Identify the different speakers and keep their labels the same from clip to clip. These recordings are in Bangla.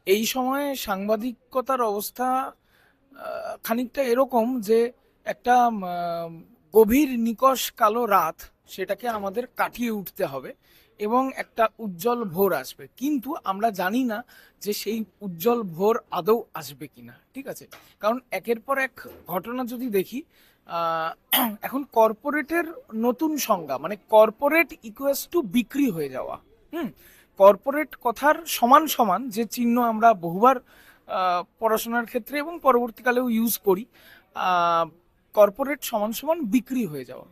Speaker 1: এই সময়ে সাংবাদিকতার অবস্থা খানিকটা এরকম যে একটা গভীর নিকষ কালো রাত, সেটাকে আমাদের কাটিয়ে উঠতে হবে এবং একটা উজ্জ্বল ভোর আসবে, কিন্তু আমরা জানি না যে সেই উজ্জ্বল ভোর আদৌ আসবে কিনা। ঠিক আছে, কারণ একের পর এক ঘটনা যদি দেখি, আহ, এখন কর্পোরেটের নতুন সংজ্ঞা, মানে কর্পোরেট ইকুয়ালস টু বিক্রি হয়ে যাওয়া। হুম, কর্পোরেট কথার সমান সমান যে চিহ্ন আমরা বহুবার পড়াশোনার ক্ষেত্রে এবং পরবর্তীকালেও ইউজ করি, কর্পোরেট সমান সমান বিক্রি হয়ে যাওয়া।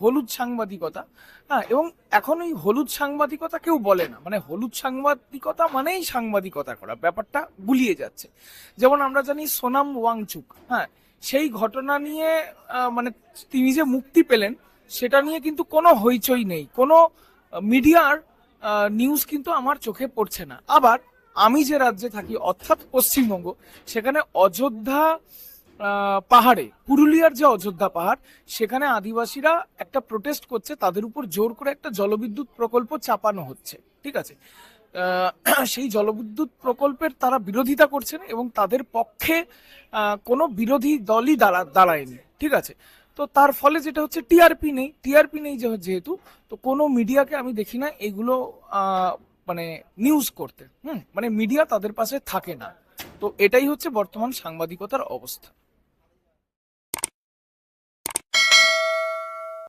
Speaker 1: হলুদ সাংবাদিকতা। হ্যাঁ, এবং এখন ওই হলুদ সাংবাদিকতা কেউ বলে না, মানে হলুদ সাংবাদিকতা মানেই সাংবাদিকতা করা, ব্যাপারটা গুলিয়ে যাচ্ছে। যেমন আমরা জানি সোনাম ওয়াংচুক, হ্যাঁ, সেই ঘটনা নিয়ে মানে তিনি যে মুক্তি পেলেন সেটা নিয়ে কিন্তু কোনো হইচই নেই, কোনো মিডিয়ার নিউজ কিন্তু আমার চোখে পড়ছে না। আবার আমি যে রাজ্যে থাকি অর্থাৎ পশ্চিমবঙ্গ, সেখানে অযোধ্যা পাহাড়ে, পুরুলিয়ার যে অযোধ্যা পাহাড়, সেখানে আদিবাসীরা একটা প্রোটেস্ট করছে, তাদের উপর জোর করে একটা জলবিদ্যুৎ প্রকল্প চাপানো হচ্ছে। ঠিক আছে, সেই জলবিদ্যুৎ প্রকল্পের তারা বিরোধিতা করছেন এবং তাদের পক্ষে কোনো বিরোধী দলই দাঁড়ায়নি। ঠিক আছে, তো তার ফলে যেটা হচ্ছে, টিআরপি নেই যেহেতু, তো কোনো মিডিয়াকে আমি দেখি না এগুলো মানে নিউজ করতে। মানে মিডিয়া তাদের পাশে থাকে না। তো এটাই হচ্ছে বর্তমান সাংবাদিকতার অবস্থা।